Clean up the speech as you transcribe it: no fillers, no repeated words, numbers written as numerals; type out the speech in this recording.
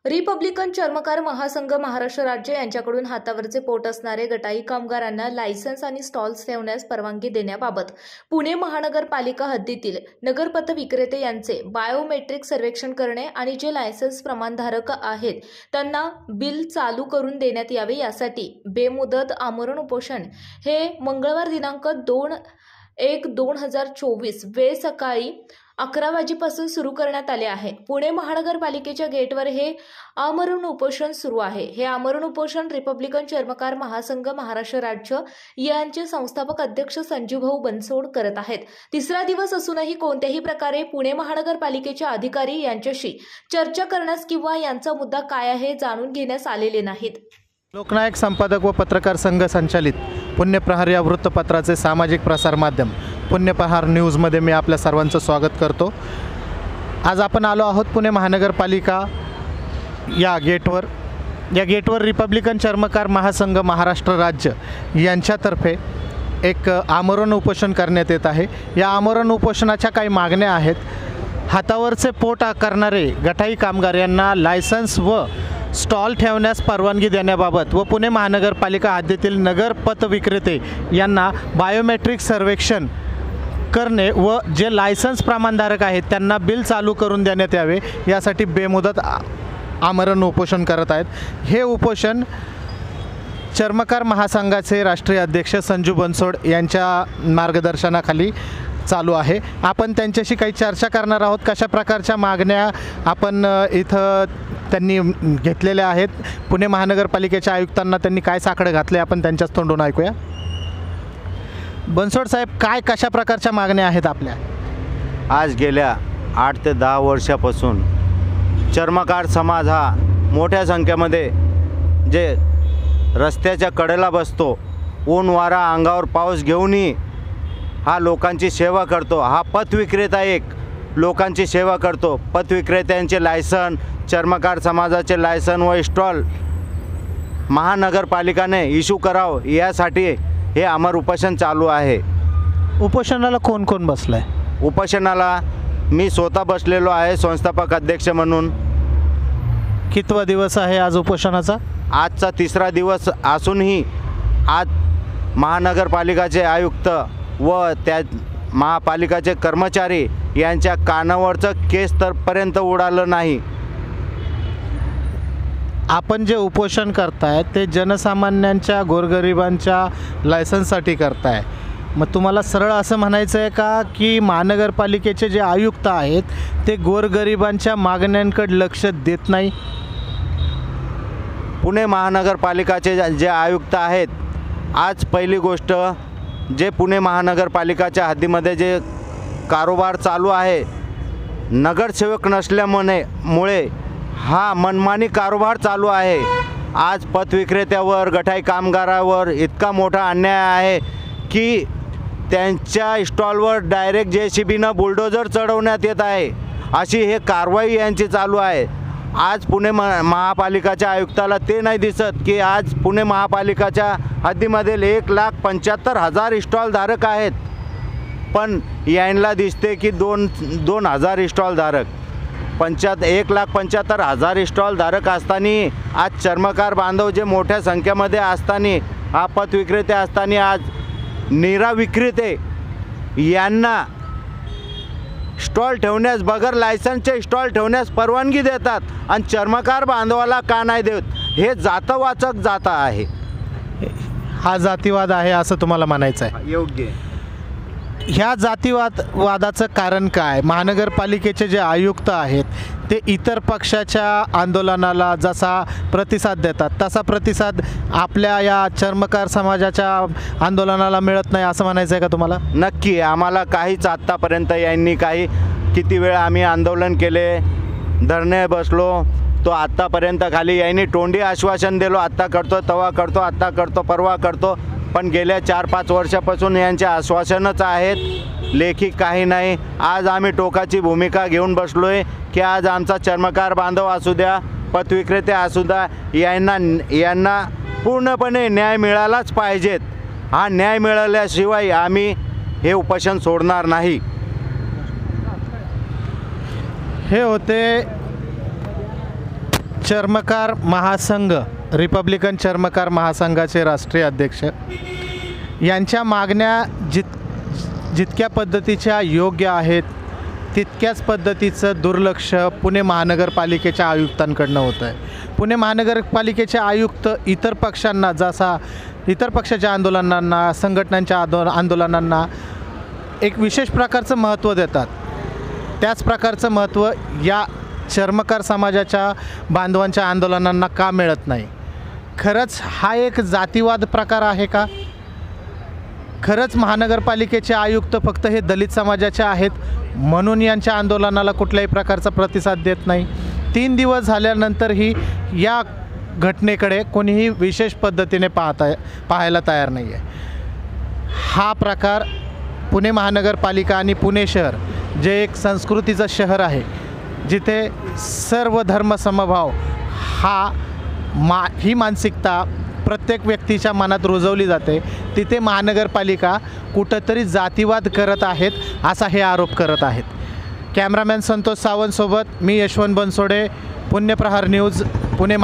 Republican चर्मकार महासंघ महाराष्ट्र राज्य यांच्याकडून हातावरचे पोट असणारे गटाई कामगारांना लायसन्स आणि स्टॉल्स ठेवण्यास परवानगी देण्याबाबत पुणे महानगरपालिका हद्दीतील नगरपथ विक्रेते यांचे बायोमेट्रिक सर्वेक्षण करणे आणि जे लायसन्स प्रमाणधारक आहेत त्यांना बिल चालू करून देण्यात यावे यासाठी बेमुदत आमरण उपोषण हे मंगळवार दिनांक 2/1/2024 वेळ सकाळी 11 वाजेपासून सुरू करण्यात आले आहे। पुणे महानगरपालिकेच्या गेटवर हे आमरण उपोषण सुरू आहे। हे आमरण उपोषण रिपब्लिकन चर्मकार महासंघ महाराष्ट्र राज्य यांचे संस्थापक अध्यक्ष संजूभाऊ बनसोड करत आहेत। तिसरा दिवस असूनही कोणत्याही प्रकारे पुणे महानगरपालिकेच्या अधिकारी यांच्याशी चर्चा करण्यास किंवा यांचा मुद्दा काय आहे जाणून घेण्यास आलेले नाहीत। लोकनायक संपादक व पत्रकार संघ संचालित पुण्यप्रहार या वृत्तपत्राचे सामाजिक प्रसार माध्यम पुण्यप्रहार न्यूजमध्ये मी आपल्या सर्वांचं स्वागत करतो। आज आपण आलो आहोत पुणे महानगरपालिका या गेटवर रिपब्लिकन चर्मकार महासंघ महाराष्ट्र राज्य यांच्यातर्फे एक आमरण उपोषण करण्यात येत आहे। या आमरण उपोषणाच्या काही मागण्या आहेत। हातावरचे पोट करणारे गटाई कामगार यांना लायसन्स व स्टॉल ठेवण्यास परवानगी देण्याबाबत व पुणे महानगरपालिका हद्दीतील नगरपथ विक्रेते यांना बायोमेट्रिक सर्वेक्षण करणे व जे लायसन्स प्रमाणधारक आहेत त्यांना बिल चालू करून देण्यात यावे यासाठी बेमुदत आमरण उपोषण करत आहेत। हे उपोषण चर्मकार महासंघाचे राष्ट्रीय अध्यक्ष संजू बनसोड यांच्या मार्गदर्शनाखाली चालू आहे। आपण त्यांच्याशी काही चर्चा करणार आहोत। कशा प्रकारच्या मागण्या आपण इथं त्यांनी घेतलेल्या आहेत, पुणे महानगरपालिकेच्या आयुक्तांना त्यांनी काय साकडं घातले आपण त्यांच्याच तोंडून ऐकूया। बनसोड साहेब, कशा प्रकारच्या मागण्या आहेत आपल्या? आज गेल्या 8 ते 10 वर्षापासून चर्मकार समाज हा मोठ्या संख्येमध्ये जे रस्त्याच्या कडेला बसतो, ऊन वारा अंगावर पाऊस घेऊनही हा लोकांची सेवा करतो। हा पथविक्रेता एक लोकांची सेवा करतो। पथविक्रेत्यांचे लायसन, चर्मकार समाजाचे लायसन व स्टॉल महानगरपालिकाने इश्यू करावं यासाठी हे आमरण उपोषण चालू आहे। उपोषणाला कोण कोण बसलं आहे? उपोषणाला मी स्वतः बसलेलो आहे संस्थापक अध्यक्ष म्हणून। कितवा दिवस आहे आज उपोषणाचा? आजचा तिसरा दिवस असूनही आज महानगरपालिकाचे आयुक्त व त्या महापालिकाचे कर्मचारी यांच्या कानावरचं केस तरपर्यंत उडालं नाही। आपण जे उपोषण करताय ते जनसामान्यांच्या गोरगरिबांच्या लायसन्ससाठी करताय। मग तुम्हाला सरळ असं म्हणायचं आहे का की महानगरपालिकेचे जे आयुक्त आहेत ते गोरगरिबांच्या मागण्यांकडे लक्ष देत नाही? पुणे महानगरपालिकाचे जे आयुक्त आहेत, आज पहिली गोष्ट जे पुणे महानगरपालिकाच्या हद्दीमध्ये जे कारोबार चालू आहे, नगरसेवक नसल्यामुळे हा मनमानी कारोबार चालू आहे। आज पथविक्रेत्यावर, गटाई कामगारावर इतका मोठा अन्याय आहे की त्यांच्या स्टॉलवर डायरेक्ट JCBनं बुलडोजर चढवण्यात येत आहे। अशी हे कारवाई यांची चालू आहे। आज पुणे महापालिकाच्या आयुक्ताला ते नाही दिसत की आज पुणे महापालिकाच्या हद्दीमधील 1,75,000 स्टॉल धारक आहेत, पण यांना दिसते की 2,000 स्टॉल धारक। 1,75,000 स्टॉल धारक असताना आज चर्मकार बांधव जे मोठ्या संख्येमध्ये असताना, हा पथविक्रेते असताना आज निरा विक्रेते यांना स्टॉल ठेवण्यास, बगर लायसन्सचे स्टॉल ठेवण्यास परवानगी देतात आणि चर्मकार बांधवाला का नाही देत? हे जातवाचक जाता आहे। हा जातीवाद आहे असं तुम्हाला म्हणायचं आहे? योग्य। ह्या जातीवादाचं कारण काय? महानगरपालिकेचे जे आयुक्त आहेत ते इतर पक्षाच्या आंदोलनाला जसा प्रतिसाद देतात तसा प्रतिसाद आपल्या या चर्मकार समाजाच्या आंदोलनाला मिळत नाही असं म्हणायचं आहे का तुम्हाला? नक्की। आम्हाला काहीच आत्तापर्यंत यांनी किती वेळ आम्ही आंदोलन केले, धरणे बसलो, तो आत्तापर्यंत खाली यांनी तोंडी आश्वासन दिलो, आत्ता करतो, तवा करतो, आत्ता करतो, परवा करतो, पण गेल्या 4-5 वर्षापासून यांचे आश्वासनच आहेत, लेखी काही नाही। आज आम्ही टोकाची भूमिका घेऊन बसलो आहे की आज आमचा चर्मकार बांधव असू द्या, पथविक्रेते असू द्या, यांना पूर्णपणे न्याय मिळालाच पाहिजेत। हा न्याय मिळाल्याशिवाय आम्ही हे उपोषण सोडणार नाही। हे होते चर्मकार महासंघ, रिपब्लिकन चर्मकार महासंघाचे राष्ट्रीय अध्यक्ष यांच्या मागण्या जितक्या पद्धतीच्या योग्य आहेत तितक्याच पद्धतीचं दुर्लक्ष पुणे महानगरपालिकेच्या आयुक्तांकडनं होतं आहे. पुणे महानगरपालिकेचे आयुक्त इतर पक्षांना, जसा इतर पक्षाच्या आंदोलनांना, संघटनांच्या आंदोलनांना एक विशेष प्रकारचं महत्त्व देतात, त्याच प्रकारचं महत्त्व या चर्मकार समाजाच्या बांधवांच्या आंदोलनांना का मिळत नाही? खरंच हा एक जातीवाद प्रकार आहे का? खरंच महानगरपालिकेचे आयुक्त फक्त हे दलित समाजाचे आहेत म्हणून यांच्या आंदोलनाला कुठल्याही प्रकारचा प्रतिसाद देत नाही? 3 दिवस झाल्यानंतरही या घटनेकडे कोणीही विशेष पद्धतीने पाहायला तयार नाही आहे. हा प्रकार पुणे महानगरपालिका आणि पुणे शहर जे एक संस्कृतीचं शहर आहे, जिथे सर्व धर्म समभाव ही मानसिकता प्रत्येक व्यक्तीच्या मनात रुजवली जाते, तिथे महानगरपालिका कुठंतरी जातीवाद करत आहेत असा हे आरोप करत आहेत. कॅमेरामॅन संतोष सावंतसोबत मी यशवंत बनसोडे, पुण्यप्रहार न्यूज, पुणे